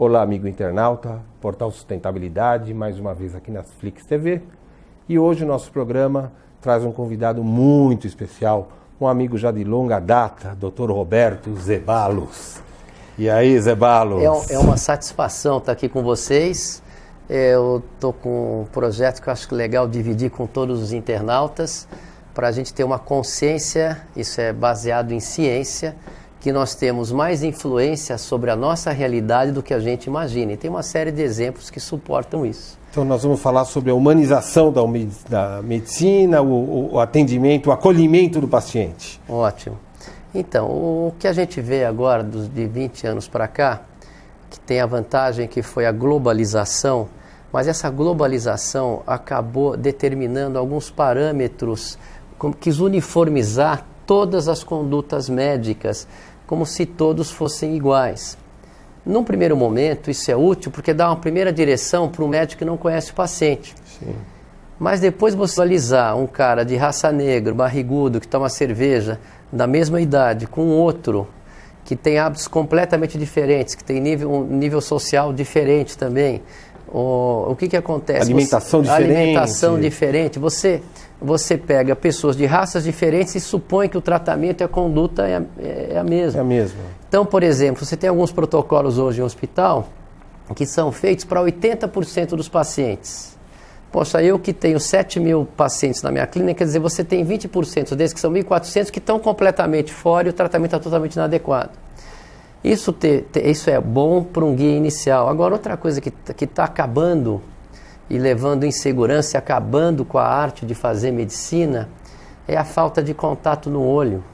Olá, amigo internauta, Portal Sustentabilidade, mais uma vez aqui na Flix TV. E hoje o nosso programa traz um convidado muito especial, um amigo já de longa data, Dr. Roberto Zeballos. E aí, Zeballos? É uma satisfação estar aqui com vocês. Eu estou com um projeto que eu acho legal dividir com todos os internautas, para a gente ter uma consciência, isso é baseado em ciência, que nós temos mais influência sobre a nossa realidade do que a gente imagina. E tem uma série de exemplos que suportam isso. Então nós vamos falar sobre a humanização da medicina, o atendimento, o acolhimento do paciente. Ótimo. Então, o que a gente vê agora, de 20 anos para cá, que tem a vantagem que foi a globalização, mas essa globalização acabou determinando alguns parâmetros que quis uniformizar todas as condutas médicas, como se todos fossem iguais. Num primeiro momento, isso é útil porque dá uma primeira direção para o médico que não conhece o paciente. Sim. Mas depois você analisar um cara de raça negra, barrigudo, que toma cerveja, da mesma idade, com outro que tem hábitos completamente diferentes, que tem um nível social diferente também, o que acontece? Alimentação diferente. Você pega pessoas de raças diferentes e supõe que o tratamento e a conduta é a mesma. É a mesma. Então, por exemplo, você tem alguns protocolos hoje em hospital que são feitos para 80% dos pacientes. Poxa, eu que tenho 7.000 pacientes na minha clínica, quer dizer, você tem 20% desses que são 1.400 que estão completamente fora e o tratamento é totalmente inadequado. Isso é bom para um guia inicial. Agora, outra coisa que está acabando e levando insegurança e acabando com a arte de fazer medicina é a falta de contato no olho,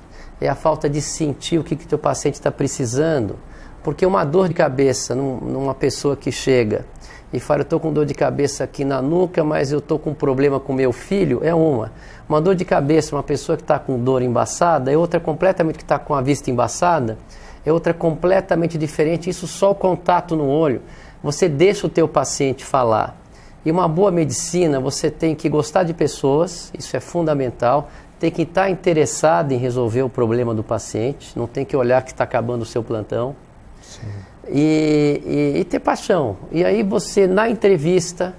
é a falta de sentir o que teu paciente está precisando. Porque uma dor de cabeça numa pessoa que chega e fala, eu estou com dor de cabeça aqui na nuca, mas eu estou com um problema com meu filho, é uma. Uma dor de cabeça, uma pessoa que está com dor embaçada, é outra completamente que está com a vista embaçada, é outra completamente diferente, isso só o contato no olho. Você deixa o teu paciente falar. E uma boa medicina, você tem que gostar de pessoas, isso é fundamental, tem que estar interessado em resolver o problema do paciente, não tem que olhar que está acabando o seu plantão. Sim. E ter paixão. E aí você, na entrevista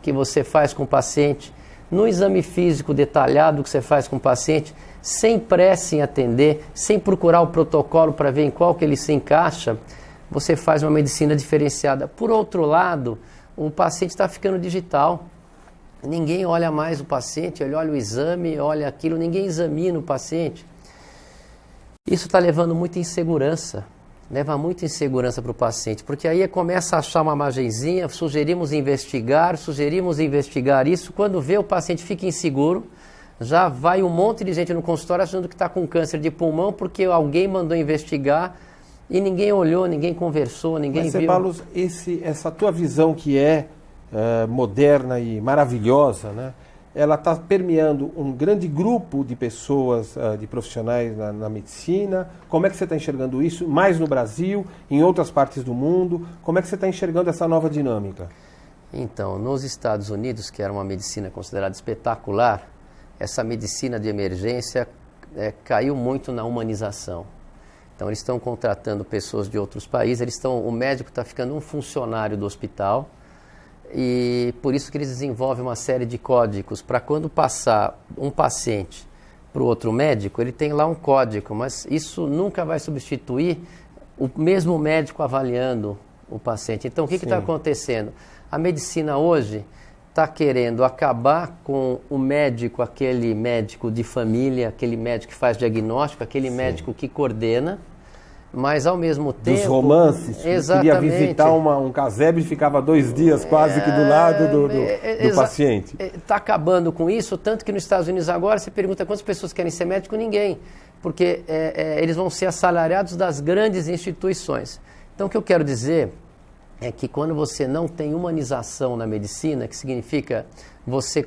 que você faz com o paciente, no exame físico detalhado que você faz com o paciente, sem pressa em atender, sem procurar o protocolo para ver em qual que ele se encaixa, você faz uma medicina diferenciada. Por outro lado, o paciente está ficando digital. Ninguém olha mais o paciente, ele olha o exame, olha aquilo, ninguém examina o paciente. Isso está levando muita insegurança. Leva muita insegurança para o paciente, porque aí começa a achar uma margenzinha, sugerimos investigar isso, quando vê o paciente fica inseguro, já vai um monte de gente no consultório achando que está com câncer de pulmão, porque alguém mandou investigar e ninguém olhou, ninguém conversou, ninguém viu. Zeballos, essa tua visão que é moderna e maravilhosa, né? Ela está permeando um grande grupo de pessoas, de profissionais na medicina. Como é que você está enxergando isso? Mais no Brasil, em outras partes do mundo? Como é que você está enxergando essa nova dinâmica? Então, nos Estados Unidos, que era uma medicina considerada espetacular, essa medicina de emergência caiu muito na humanização. Então, eles estão contratando pessoas de outros países, o médico está ficando um funcionário do hospital, e por isso que eles desenvolvem uma série de códigos para quando passar um paciente para o outro médico, ele tem lá um código, mas isso nunca vai substituir o mesmo médico avaliando o paciente. Então, o que está acontecendo? A medicina hoje está querendo acabar com o médico, aquele médico de família, aquele médico que faz diagnóstico, aquele médico que coordena, mas ao mesmo tempo... Dos romances, queria visitar um casebre e ficava 2 dias quase que do lado do paciente. Está acabando com isso, tanto que nos Estados Unidos agora você pergunta quantas pessoas querem ser médico, ninguém, porque eles vão ser assalariados das grandes instituições. Então o que eu quero dizer é que quando você não tem humanização na medicina, que significa você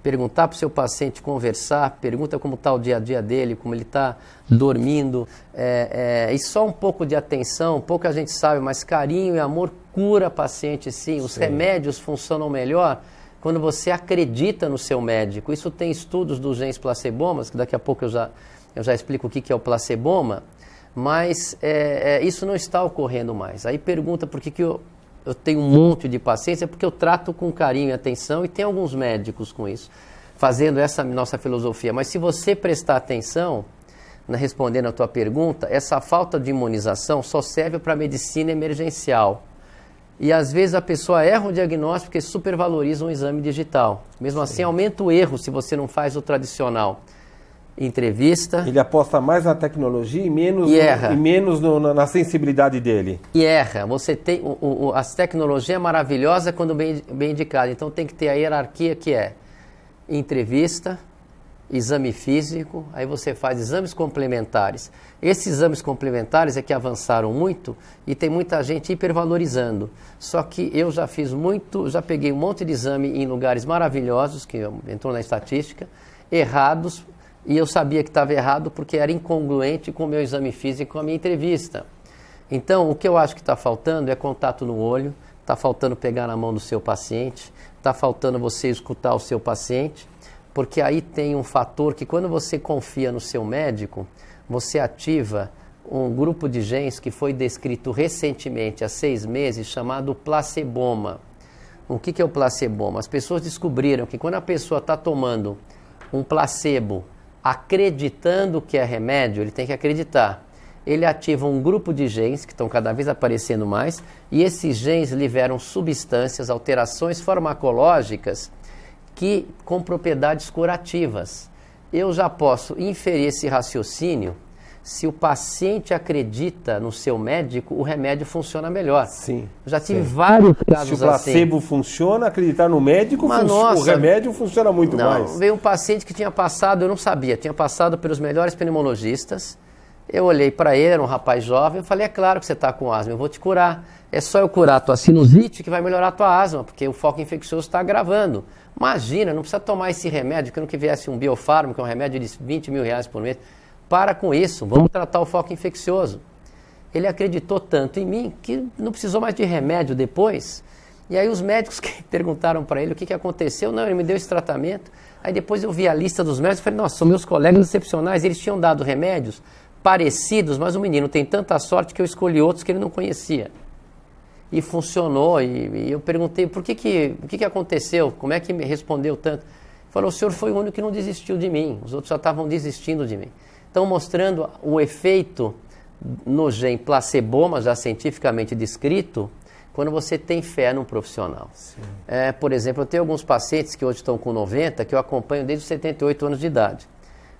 perguntar para o seu paciente, conversar, pergunta como está o dia a dia dele, como ele está dormindo, e só um pouco de atenção, pouca gente sabe, mas carinho e amor cura paciente sim. Os remédios funcionam melhor quando você acredita no seu médico. Isso tem estudos dos genes placebomas, que daqui a pouco eu já explico o que é o placeboma, Mas isso não está ocorrendo mais. Aí pergunta por que eu tenho um monte de pacientes, é porque eu trato com carinho e atenção, e tem alguns médicos com isso, fazendo essa nossa filosofia. Mas se você prestar atenção, respondendo a tua pergunta, essa falta de imunização só serve para a medicina emergencial. E às vezes a pessoa erra o diagnóstico porque supervaloriza um exame digital. Mesmo assim, aumenta o erro se você não faz o tradicional. Entrevista. Ele aposta mais na tecnologia e menos na sensibilidade dele. E erra. Você tem a tecnologia é maravilhosa quando bem indicada. Então tem que ter a hierarquia que é entrevista, exame físico, aí você faz exames complementares. Esses exames complementares é que avançaram muito e tem muita gente hipervalorizando. Só que eu já peguei um monte de exame em lugares maravilhosos, que entrou na estatística, errados, e eu sabia que estava errado porque era incongruente com o meu exame físico, com a minha entrevista. Então, o que eu acho que está faltando é contato no olho, está faltando pegar na mão do seu paciente, está faltando você escutar o seu paciente, porque aí tem um fator que quando você confia no seu médico, você ativa um grupo de genes que foi descrito recentemente, há 6 meses, chamado placeboma. O que é o placeboma? As pessoas descobriram que quando a pessoa está tomando um placebo, acreditando que é remédio, ele tem que acreditar. Ele ativa um grupo de genes, que estão cada vez aparecendo mais, e esses genes liberam substâncias, alterações farmacológicas, com propriedades curativas. Eu já posso inferir esse raciocínio. Se o paciente acredita no seu médico, o remédio funciona melhor. Sim. Eu já tive vários casos assim. Se o placebo funciona, acreditar no médico, o remédio funciona muito mais. Veio um paciente que tinha passado, eu não sabia, tinha passado pelos melhores pneumologistas. Eu olhei para ele, era um rapaz jovem, eu falei, é claro que você está com asma, eu vou te curar. É só eu curar a tua sinusite que vai melhorar a tua asma, porque o foco infeccioso está agravando. Imagina, não precisa tomar esse remédio, que não que viesse um biofármaco, um remédio de 20 mil reais por mês. Para com isso, vamos tratar o foco infeccioso. Ele acreditou tanto em mim que não precisou mais de remédio depois. E aí os médicos que perguntaram para ele o que aconteceu, não, ele me deu esse tratamento. Aí depois eu vi a lista dos médicos e falei, nossa, são meus colegas excepcionais, eles tinham dado remédios parecidos, mas o menino tem tanta sorte que eu escolhi outros que ele não conhecia. E funcionou, e eu perguntei, o que aconteceu? Como é que me respondeu tanto? Ele falou, o senhor foi o único que não desistiu de mim, os outros já estavam desistindo de mim. Então, mostrando o efeito no gene placeboma, já cientificamente descrito, quando você tem fé num profissional. Por exemplo, eu tenho alguns pacientes que hoje estão com 90, que eu acompanho desde os 78 anos de idade.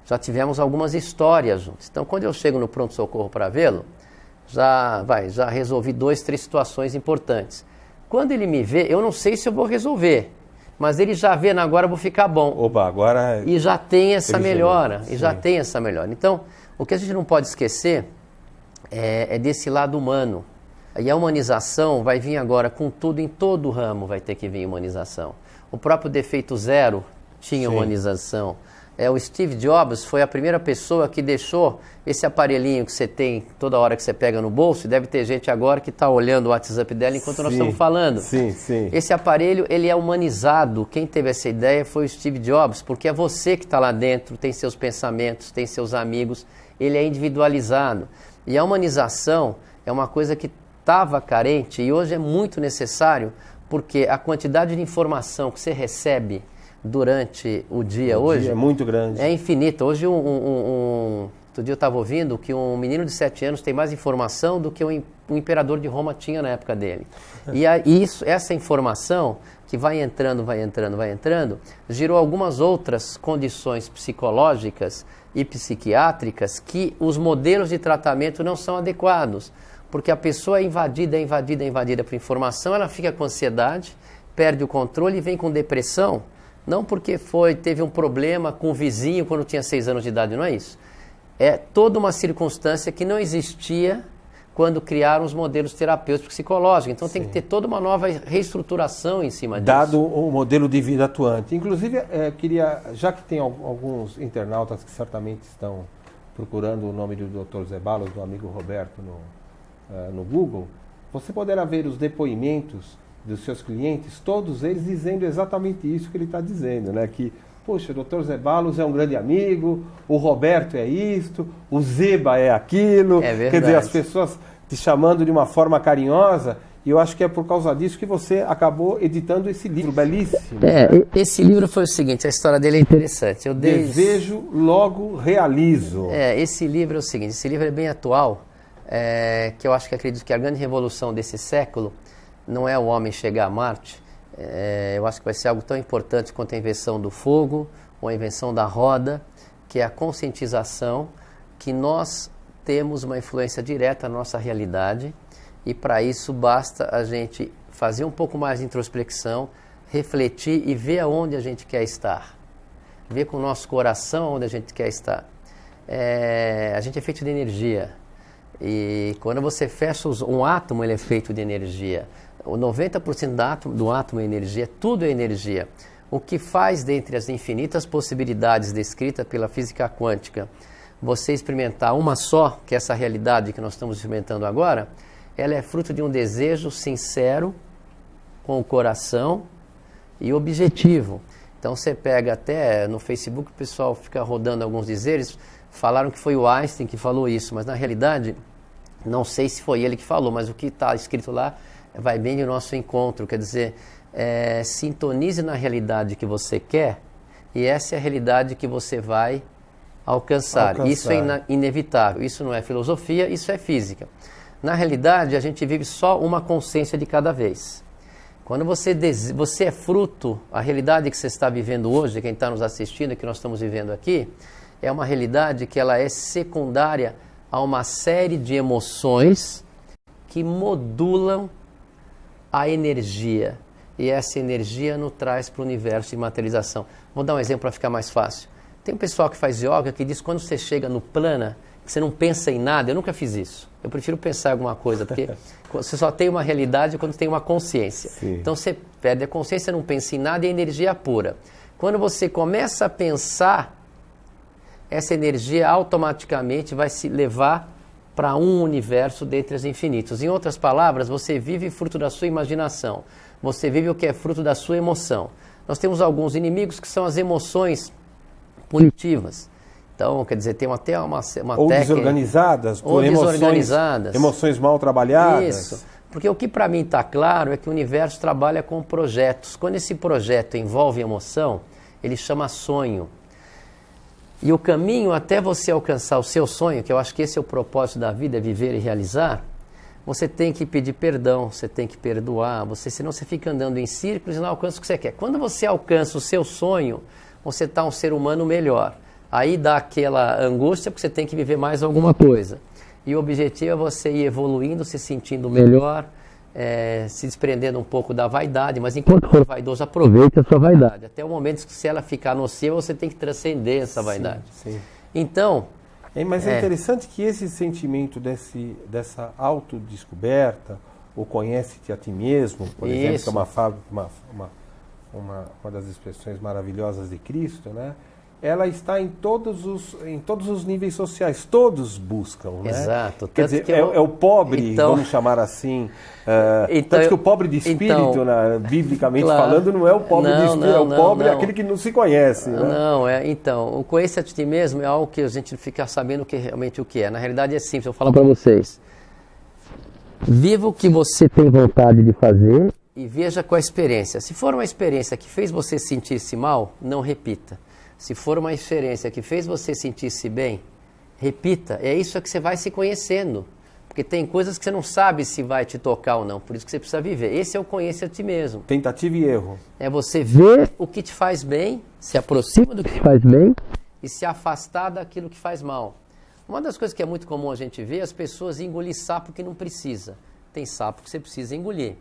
Já tivemos algumas histórias juntos. Então, quando eu chego no pronto-socorro para vê-lo, já resolvi 2, 3 situações importantes. Quando ele me vê, eu não sei se eu vou resolver, mas ele já vê, agora eu vou ficar bom. Opa, agora... E já tem essa melhora, Então, o que a gente não pode esquecer é desse lado humano. E a humanização vai vir agora com tudo, em todo o ramo vai ter que vir humanização. O próprio defeito zero tinha humanização. O Steve Jobs foi a primeira pessoa que deixou esse aparelhinho que você tem toda hora que você pega no bolso, e deve ter gente agora que está olhando o WhatsApp dela enquanto nós estamos falando. Sim, sim. Esse aparelho, ele é humanizado. Quem teve essa ideia foi o Steve Jobs, porque é você que está lá dentro, tem seus pensamentos, tem seus amigos, ele é individualizado. E a humanização é uma coisa que estava carente e hoje é muito necessário, porque a quantidade de informação que você recebe durante o dia hoje é muito grande. É infinita. Hoje, outro dia eu estava ouvindo que um menino de 7 anos tem mais informação do que o imperador de Roma tinha na época dele. E essa informação que vai entrando, gerou algumas outras condições psicológicas e psiquiátricas que os modelos de tratamento não são adequados. Porque a pessoa é invadida por informação, ela fica com ansiedade, perde o controle e vem com depressão. Não porque teve um problema com o vizinho quando tinha 6 anos de idade, não é isso. É toda uma circunstância que não existia quando criaram os modelos terapêuticos psicológicos. Então tem que ter toda uma nova reestruturação em cima disso. Dado o modelo de vida atuante. Inclusive, queria, já que tem alguns internautas que certamente estão procurando o nome do Dr. Zé Balos, do amigo Roberto, no Google, você poderá ver os depoimentos dos seus clientes, todos eles dizendo exatamente isso que ele está dizendo, né? Que Puxa, o Dr. Zé Balos é um grande amigo, o Roberto é isto, o Zeba é aquilo. É verdade. Quer dizer, as pessoas te chamando de uma forma carinhosa, e eu acho que é por causa disso que você acabou editando esse livro belíssimo. Esse livro foi o seguinte, a história dele é interessante. Desejo, logo realizo. Esse livro é o seguinte, esse livro é bem atual, que eu acredito que a grande revolução desse século não é o homem chegar a Marte. Eu acho que vai ser algo tão importante quanto a invenção do fogo ou a invenção da roda, que é a conscientização que nós temos uma influência direta na nossa realidade, e para isso basta a gente fazer um pouco mais de introspecção, refletir e ver aonde a gente quer estar, ver com o nosso coração onde a gente quer estar. A gente é feito de energia, e quando você fecha um átomo, ele é feito de energia. O 90% do átomo é energia, tudo é energia. O que faz, dentre as infinitas possibilidades descritas pela física quântica, você experimentar uma só, que é essa realidade que nós estamos experimentando agora, ela é fruto de um desejo sincero, com o coração e objetivo. Então você pega até no Facebook, o pessoal fica rodando alguns dizeres, falaram que foi o Einstein que falou isso, mas na realidade, não sei se foi ele que falou, mas o que está escrito lá vai bem do nosso encontro, quer dizer, sintonize na realidade que você quer, e essa é a realidade que você vai alcançar. Isso é inevitável, isso não é filosofia, isso é física. Na realidade, a gente vive só uma consciência de cada vez. Quando você é fruto, a realidade que você está vivendo hoje, quem está nos assistindo, que nós estamos vivendo aqui, é uma realidade que ela é secundária a uma série de emoções que modulam a energia, e essa energia nos traz para o universo de materialização. Vou dar um exemplo para ficar mais fácil. Tem um pessoal que faz yoga que diz que quando você chega no plana, que você não pensa em nada. Eu nunca fiz isso. Eu prefiro pensar em alguma coisa, porque você só tem uma realidade quando tem uma consciência. Sim. Então você perde a consciência, não pensa em nada, e a energia é pura. Quando você começa a pensar, essa energia automaticamente vai se levar para um universo dentre os infinitos. Em outras palavras, você vive fruto da sua imaginação. Você vive o que é fruto da sua emoção. Nós temos alguns inimigos que são as emoções punitivas. Então, quer dizer, tem até uma ou técnica... desorganizadas, por emoções mal trabalhadas. Isso. Porque o que para mim está claro é que o universo trabalha com projetos. Quando esse projeto envolve emoção, ele chama sonho. E o caminho até você alcançar o seu sonho, que eu acho que esse é o propósito da vida, é viver e realizar, você tem que pedir perdão, você tem que perdoar, senão você fica andando em círculos e não alcança o que você quer. Quando você alcança o seu sonho, você está um ser humano melhor. Aí dá aquela angústia porque você tem que viver mais alguma coisa. E o objetivo é você ir evoluindo, se sentindo melhor, se desprendendo um pouco da vaidade, mas enquanto for vaidoso, aproveite a sua vaidade. Até o momento que se ela ficar nociva, você tem que transcender essa vaidade. Sim. Então... Mas é interessante que esse sentimento dessa autodescoberta, ou conhece-te a ti mesmo, por exemplo, que é uma das expressões maravilhosas de Cristo, né? Ela está em todos os níveis sociais, todos buscam, né? Exato. Quer dizer, é o pobre, vamos chamar assim, tanto que o pobre de espírito, biblicamente falando, não é o pobre de espírito, é o pobre aquele que não se conhece. Né? Então, o conhecer a ti mesmo é algo que a gente fica sabendo realmente o que é. Na realidade é simples, eu falo para vocês. Viva o que você tem vontade de fazer e veja qual a experiência. Se for uma experiência que fez você sentir-se mal, não repita. Se for uma experiência que fez você sentir-se bem, repita. É isso que você vai se conhecendo. Porque tem coisas que você não sabe se vai te tocar ou não. Por isso que você precisa viver. Esse é o conhecer a ti mesmo. Tentativa e erro. É você ver o que te faz bem, se aproxima do que te faz bem e se afastar daquilo que faz mal. Uma das coisas que é muito comum a gente ver é as pessoas engolir sapo que não precisa. Tem sapo que você precisa engolir.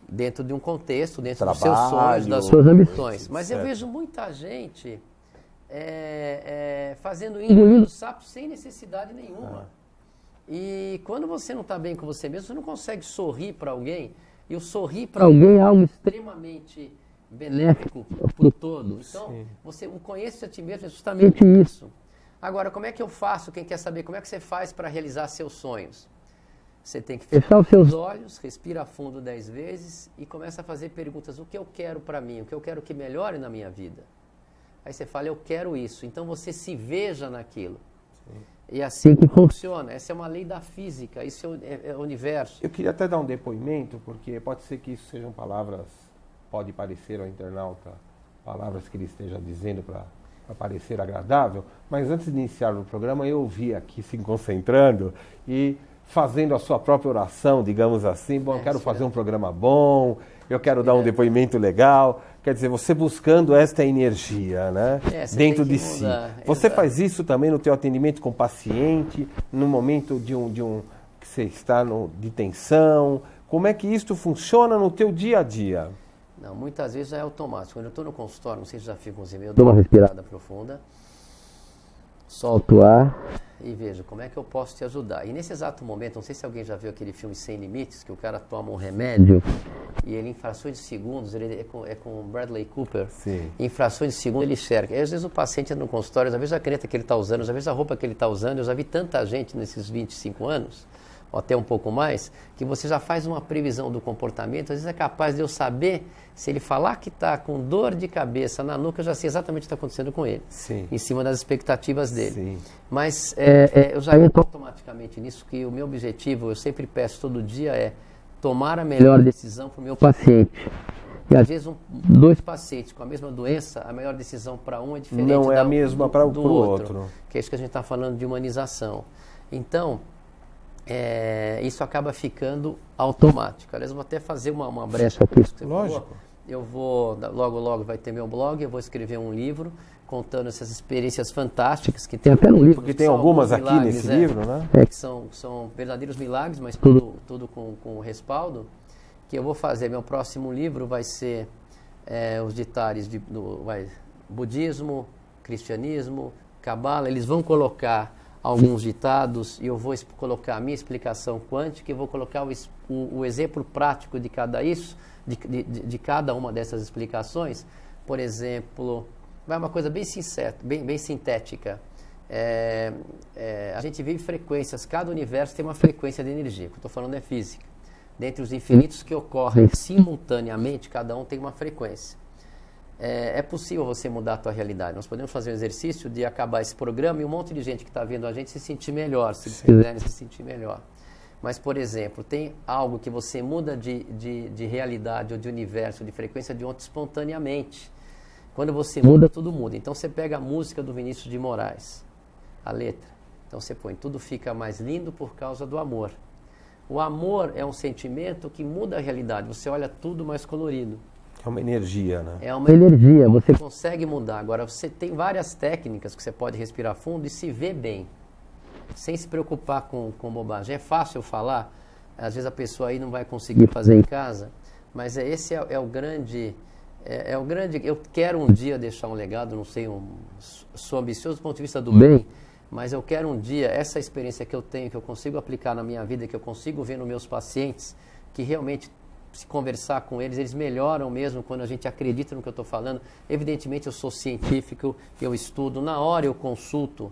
Dentro de um contexto, dentro dos seus sonhos, das suas ambições. Mas eu vejo muita gente engolindo sapo sem necessidade nenhuma. E quando você não está bem com você mesmo, você não consegue sorrir para alguém. E o sorrir para alguém é algo extremamente benéfico para o todo. Então, o conhecer a ti mesmo é justamente isso. Agora, como é que eu faço? Quem quer saber como é que você faz para realizar seus sonhos? Você tem que fechar os seus olhos, respira fundo 10 vezes e começa a fazer perguntas. O que eu quero para mim? O que eu quero que melhore na minha vida? Aí você fala, eu quero isso. Então você se veja naquilo. Sim. E é assim que funciona. Essa é uma lei da física, isso é o universo. Eu queria até dar um depoimento, porque pode ser que isso sejam palavras, pode parecer ao internauta, palavras que ele esteja dizendo para parecer agradável, mas antes de iniciar o programa eu ouvi aqui se concentrando e fazendo a sua própria oração, digamos assim, bom, eu quero fazer um programa bom, eu quero dar um depoimento legal, quer dizer, você buscando esta energia, né, dentro de si. Você faz isso também no teu atendimento com o paciente, no momento de um que você está de tensão, como é que isto funciona no teu dia a dia? Não, muitas vezes é automático. Quando eu estou no consultório, não sei se já fica uns e-mails, eu dou uma respirada profunda, solto o ar e vejo como é que eu posso te ajudar. E nesse exato momento, não sei se alguém já viu aquele filme Sem Limites, que o cara toma um remédio e ele, em frações de segundos, ele é com Bradley Cooper, sim, em frações de segundos ele enxerga. E às vezes o paciente entra no consultório, às vezes a caneta que ele está usando, às vezes a roupa que ele está usando, eu já vi tanta gente nesses 25 anos, ou até um pouco mais, que você já faz uma previsão do comportamento, às vezes é capaz de eu saber, se ele falar que está com dor de cabeça na nuca, eu já sei exatamente o que está acontecendo com ele, sim, em cima das expectativas dele. Sim. Mas eu já entro automaticamente nisso, que o meu objetivo, eu sempre peço todo dia, é tomar a melhor decisão para o meu paciente. E às vezes dois pacientes com a mesma doença, a melhor decisão para um é diferente não é a mesma para o outro. Que é isso que a gente está falando de humanização. Então, isso acaba ficando automático. Aliás, eu vou até fazer uma brecha aqui. Lógico. Eu vou, logo vai ter meu blog, eu vou escrever um livro contando essas experiências fantásticas, que tem até no livro. Porque tem algumas aqui milagres, nesse livro, né? Que são verdadeiros milagres, mas tudo com respaldo. Que eu vou fazer, meu próximo livro vai ser os detalhes do budismo, cristianismo, cabala. Eles vão colocar alguns ditados e eu vou colocar a minha explicação quântica e vou colocar o exemplo prático de cada de cada uma dessas explicações. Por exemplo, vai uma coisa bem sincera, bem sintética. A gente vive frequências, cada universo tem uma frequência de energia, o que eu estou falando é física. Dentre os infinitos que ocorrem simultaneamente, cada um tem uma frequência. É possível você mudar a tua realidade. Nós podemos fazer um exercício de acabar esse programa e um monte de gente que está vendo a gente se sentir melhor, se quiserem se sentir melhor. Mas, por exemplo, tem algo que você muda de realidade ou de universo, de frequência de ontem espontaneamente. Quando você muda, tudo muda. Então você pega a música do Vinícius de Moraes, a letra. Então você põe, tudo fica mais lindo por causa do amor. O amor é um sentimento que muda a realidade. Você olha tudo mais colorido. É uma energia, né? É uma energia, você consegue mudar. Agora, você tem várias técnicas que você pode respirar fundo e se ver bem, sem se preocupar com bobagem. É fácil falar, às vezes a pessoa aí não vai conseguir fazer em casa, mas esse é o grande... Eu quero um dia deixar um legado, não sei, sou ambicioso do ponto de vista do bem, mas eu quero um dia, essa experiência que eu tenho, que eu consigo aplicar na minha vida, que eu consigo ver nos meus pacientes, que realmente... se conversar com eles melhoram mesmo quando a gente acredita no que eu estou falando. Evidentemente eu sou científico, eu estudo, na hora eu consulto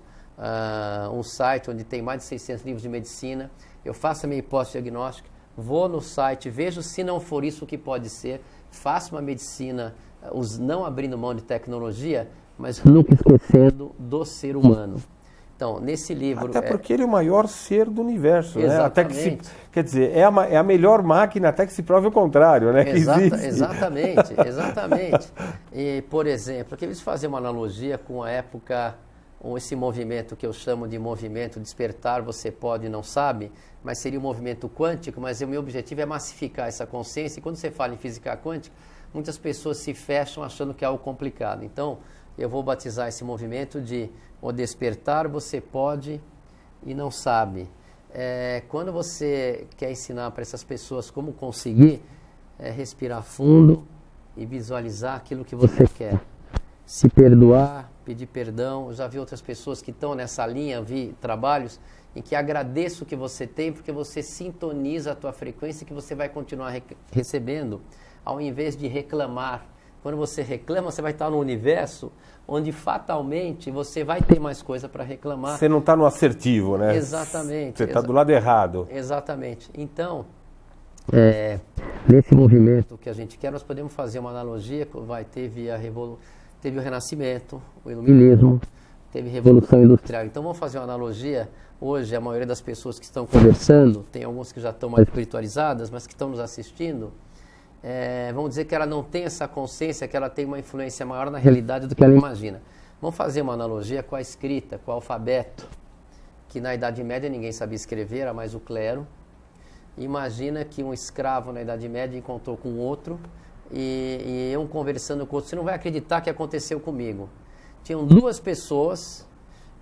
um site onde tem mais de 600 livros de medicina, eu faço a minha hipótese diagnóstica, vou no site, vejo se não for isso o que pode ser, faço uma medicina, não abrindo mão de tecnologia, mas nunca esquecendo do ser humano. Então, nesse livro... Até porque ele é o maior ser do universo, exatamente, né? Até que quer dizer, é a melhor máquina até que se prove o contrário, né? Exatamente. E, por exemplo, aqui eles fazem uma analogia com a época, com esse movimento que eu chamo de movimento despertar, você pode e não sabe, mas seria um movimento quântico, mas o meu objetivo é massificar essa consciência. E quando você fala em física quântica, muitas pessoas se fecham achando que é algo complicado. Então, eu vou batizar esse movimento de o despertar você pode e não sabe. Quando você quer ensinar para essas pessoas como conseguir, respirar fundo e visualizar aquilo que você quer. Se perdoar, pedir perdão. Eu já vi outras pessoas que estão nessa linha, vi trabalhos em que agradeço o que você tem porque você sintoniza a tua frequência que você vai continuar recebendo, ao invés de reclamar. Quando você reclama, você vai estar no universo onde fatalmente você vai ter mais coisa para reclamar. Você não está no assertivo, né? Exatamente. Você está do lado errado. Exatamente. Então, nesse movimento que a gente quer, nós podemos fazer uma analogia, teve teve o Renascimento, o Iluminismo, teve a Revolução Industrial. Então vamos fazer uma analogia. Hoje a maioria das pessoas que estão conversando, tem alguns que já estão mais espiritualizadas, mas que estão nos assistindo, vamos dizer que ela não tem essa consciência, que ela tem uma influência maior na realidade do que ela imagina. Vamos fazer uma analogia com a escrita, com o alfabeto, que na Idade Média ninguém sabia escrever, era mais o clero. Imagina que um escravo na Idade Média encontrou com outro, e eu conversando com outro, você não vai acreditar que aconteceu comigo. Tinham duas pessoas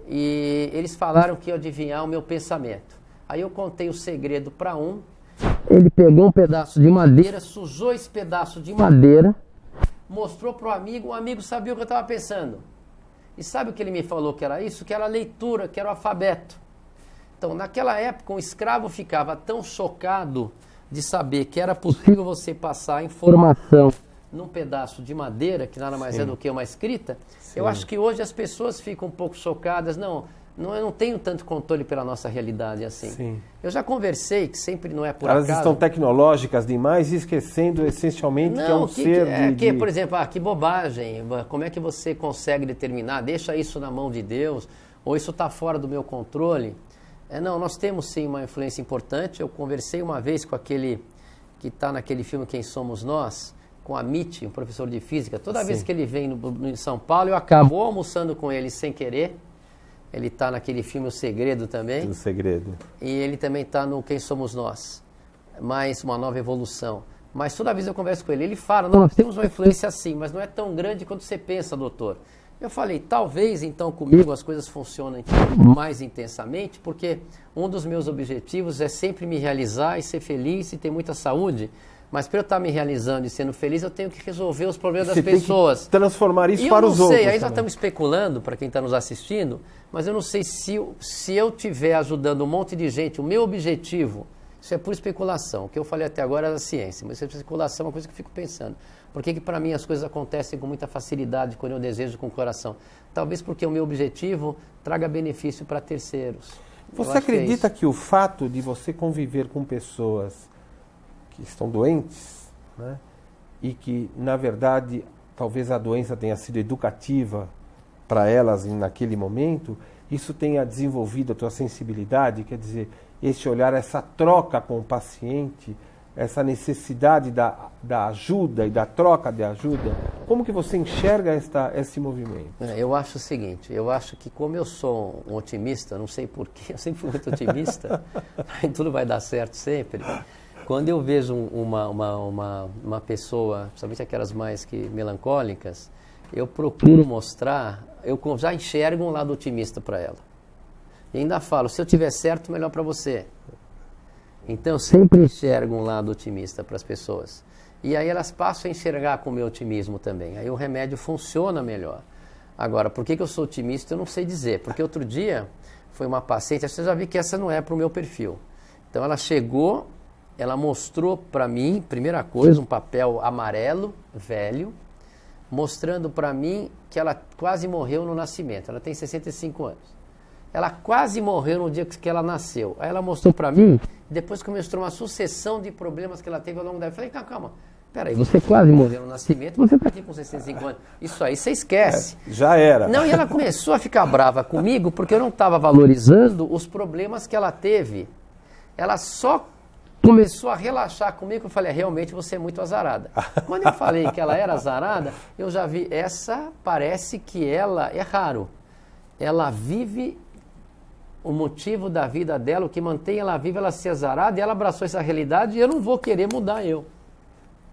e eles falaram que iam adivinhar o meu pensamento. Aí eu contei o segredo para um, ele pegou um pedaço de madeira, sujou esse pedaço de madeira, mostrou para o amigo sabia o que eu estava pensando. E sabe o que ele me falou que era isso? Que era a leitura, que era o alfabeto. Então, naquela época, um escravo ficava tão chocado de saber que era possível você passar informação num pedaço de madeira, que nada mais é do que uma escrita. Eu acho que hoje as pessoas ficam um pouco chocadas. Eu não tenho tanto controle pela nossa realidade assim. Sim. Eu já conversei, que sempre não é por Elas acaso. estão tecnológicas demais e esquecendo essencialmente que é um ser por exemplo, que bobagem, como é que você consegue determinar, deixa isso na mão de Deus, ou isso está fora do meu controle? Não, nós temos sim uma influência importante. Eu conversei uma vez com aquele que está naquele filme Quem Somos Nós, com a Mitty, um professor de física. Toda vez que ele vem em São Paulo, eu acabo almoçando com ele sem querer. Ele está naquele filme O Segredo também. O Segredo. E ele também está no Quem Somos Nós, mais uma nova evolução. Mas toda vez eu converso com ele, ele fala, não, nós temos uma influência assim, mas não é tão grande quanto você pensa, doutor. Eu falei, talvez então comigo as coisas funcionem mais intensamente, porque um dos meus objetivos é sempre me realizar e ser feliz e ter muita saúde. Mas para eu estar me realizando e sendo feliz, eu tenho que resolver os problemas das pessoas. Tem que transformar isso para os outros. Eu não sei, aí também. nós estamos especulando, para quem está nos assistindo, mas eu não sei se eu estiver ajudando um monte de gente, o meu objetivo, isso é pura especulação. O que eu falei até agora era ciência, mas especulação é uma coisa que eu fico pensando. Por que para mim as coisas acontecem com muita facilidade quando eu desejo com o coração? Talvez porque o meu objetivo traga benefício para terceiros. Você acredita que o fato de você conviver com pessoas que estão doentes, né, e que, na verdade, talvez a doença tenha sido educativa para elas naquele momento, isso tenha desenvolvido a tua sensibilidade, quer dizer, esse olhar, essa troca com o paciente, essa necessidade da ajuda e da troca de ajuda, como que você enxerga esse movimento? Eu acho o seguinte, eu acho que como eu sou um otimista, não sei porquê, eu sempre fui muito otimista, tudo vai dar certo sempre. Quando eu vejo uma pessoa, principalmente aquelas mais melancólicas, eu procuro mostrar, eu já enxergo um lado otimista para ela. E ainda falo, se eu tiver certo, melhor para você. Então eu sempre enxergo um lado otimista para as pessoas. E aí elas passam a enxergar com o meu otimismo também. Aí o remédio funciona melhor. Agora, por que eu sou otimista, eu não sei dizer. Porque outro dia foi uma paciente, você já viu que essa não é para o meu perfil. Então ela chegou, ela mostrou para mim, primeira coisa, um papel amarelo, velho, mostrando para mim que ela quase morreu no nascimento. Ela tem 65 anos. Ela quase morreu no dia que ela nasceu. Aí ela mostrou para mim, depois que mostrou uma sucessão de problemas que ela teve ao longo da vida. Eu falei, calma, peraí, você quase morreu no nascimento, você está aqui com 65 anos. Isso aí você esquece. Já era. Não, e ela começou a ficar brava comigo porque eu não estava valorizando os problemas que ela teve. Ela só começou a relaxar comigo, eu falei, realmente você é muito azarada. Quando eu falei que ela era azarada, eu já vi, parece que ela é raro. Ela vive o motivo da vida dela, o que mantém ela viva, ela ser azarada, e ela abraçou essa realidade, e eu não vou querer mudar eu.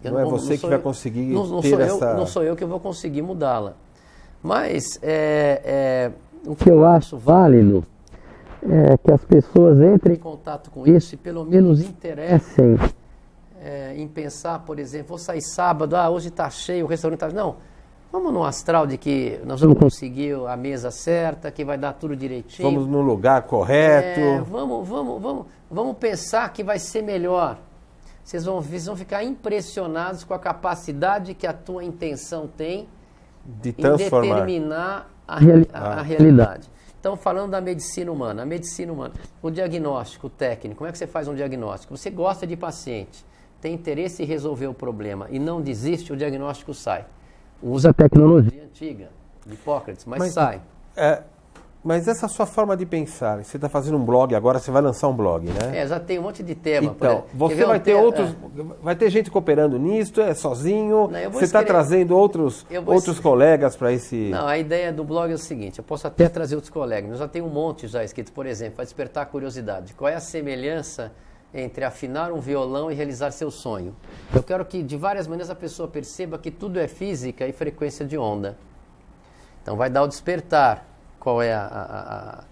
Não é você que vai conseguir ter essa... Não sou eu que vou conseguir mudá-la. Mas o que eu acho válido é que as pessoas entrem em contato com isso e pelo menos interessem em pensar, por exemplo, vou sair sábado, hoje está cheio, o restaurante está... Não, vamos no astral de que nós vamos conseguir a mesa certa, que vai dar tudo direitinho. Vamos no lugar correto. Vamos pensar que vai ser melhor. Vocês vão ficar impressionados com a capacidade que a tua intenção tem de transformar, em determinar a realidade. Então, falando da medicina humana, o diagnóstico técnico, como é que você faz um diagnóstico? Você gosta de paciente, tem interesse em resolver o problema e não desiste, o diagnóstico sai. usa a tecnologia antiga, de Hipócrates, mas sai. Mas essa sua forma de pensar, você está fazendo um blog agora, você vai lançar um blog, né? Já tem um monte de tema. Então, você vai ter outros, vai ter gente cooperando nisso, sozinho, você está trazendo outros colegas para esse... Não, a ideia do blog é o seguinte, eu posso até trazer outros colegas, mas já tem um monte já escrito, por exemplo, vai despertar a curiosidade. Qual é a semelhança entre afinar um violão e realizar seu sonho? Eu quero que, de várias maneiras, a pessoa perceba que tudo é física e frequência de onda. Então, vai dar o despertar. Qual é a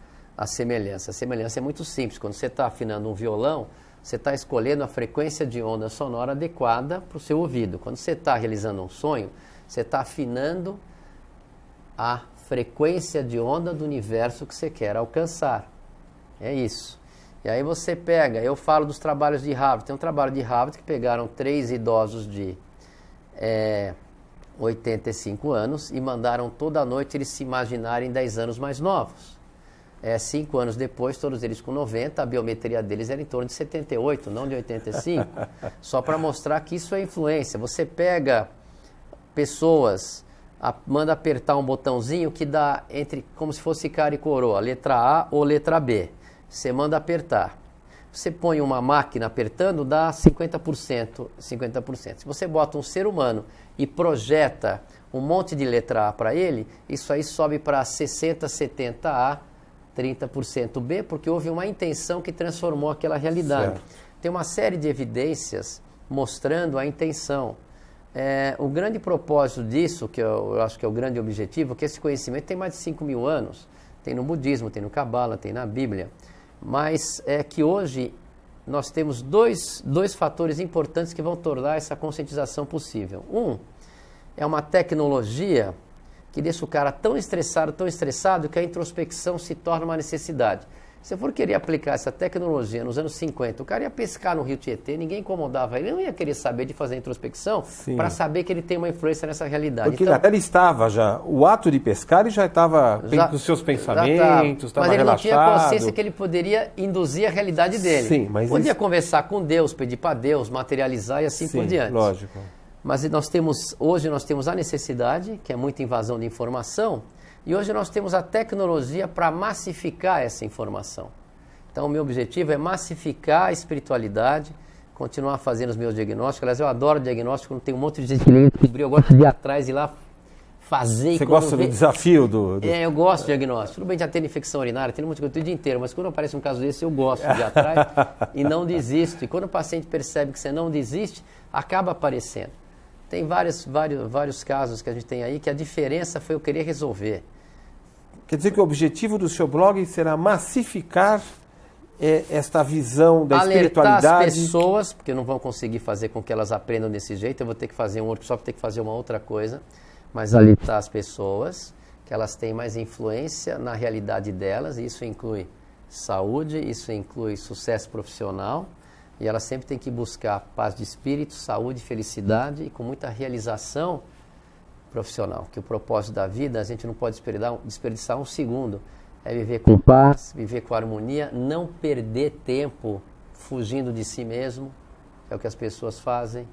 semelhança? A semelhança é muito simples. Quando você está afinando um violão, você está escolhendo a frequência de onda sonora adequada para o seu ouvido. Quando você está realizando um sonho, você está afinando a frequência de onda do universo que você quer alcançar. É isso. E aí você pega, eu falo dos trabalhos de Harvard. Tem um trabalho de Harvard que pegaram 3 idosos de 85 anos e mandaram toda noite eles se imaginarem 10 anos mais novos. 5 anos depois, todos eles com 90, a biometria deles era em torno de 78, não de 85. Só para mostrar que isso é influência. Você pega pessoas, manda apertar um botãozinho que dá como se fosse cara e coroa, letra A ou letra B. Você manda apertar. Você põe uma máquina apertando, dá 50%. Se você bota um ser humano e projeta um monte de letra A para ele, isso aí sobe para 60, 70A, 30% B, porque houve uma intenção que transformou aquela realidade. Certo. Tem uma série de evidências mostrando a intenção. O grande propósito disso, que eu acho que é o grande objetivo, que esse conhecimento tem mais de 5.000 anos. Tem no budismo, tem no Cabala, tem na Bíblia. Mas é que hoje nós temos dois fatores importantes que vão tornar essa conscientização possível. Um, é uma tecnologia que deixa o cara tão estressado que a introspecção se torna uma necessidade. Se eu for querer aplicar essa tecnologia nos anos 50, o cara ia pescar no Rio Tietê, ninguém incomodava ele, não ia querer saber de fazer introspecção para saber que ele tem uma influência nessa realidade. Porque então, ele estava já, o ato de pescar ele já estava nos seus pensamentos, estava relaxado. Mas ele não tinha consciência que ele poderia induzir a realidade dele. Sim, mas podia conversar com Deus, pedir para Deus, materializar e assim por diante. Lógico. Mas hoje nós temos a necessidade, que é muita invasão de informação, e hoje nós temos a tecnologia para massificar essa informação. Então, o meu objetivo é massificar a espiritualidade, continuar fazendo os meus diagnósticos. Aliás, eu adoro diagnóstico, não tem um monte de gente que eu gosto de ir atrás e ir lá fazer. Você gosta do desafio do... eu gosto de diagnóstico. Tudo bem, já tem infecção urinária, tem um monte de coisa o dia inteiro, mas quando aparece um caso desse, eu gosto de ir atrás e não desisto. E quando o paciente percebe que você não desiste, acaba aparecendo. Tem vários casos que a gente tem aí que a diferença foi eu querer resolver. Quer dizer que o objetivo do seu blog será massificar esta visão da espiritualidade? Alertar as pessoas, porque não vão conseguir fazer com que elas aprendam desse jeito, eu vou ter que fazer um workshop, ter que fazer uma outra coisa, mas alertar as pessoas que elas têm mais influência na realidade delas, e isso inclui saúde, isso inclui sucesso profissional, e elas sempre têm que buscar paz de espírito, saúde, felicidade e com muita realização profissional, que o propósito da vida a gente não pode desperdiçar um segundo, é viver com paz, viver com harmonia, não perder tempo fugindo de si mesmo, é o que as pessoas fazem,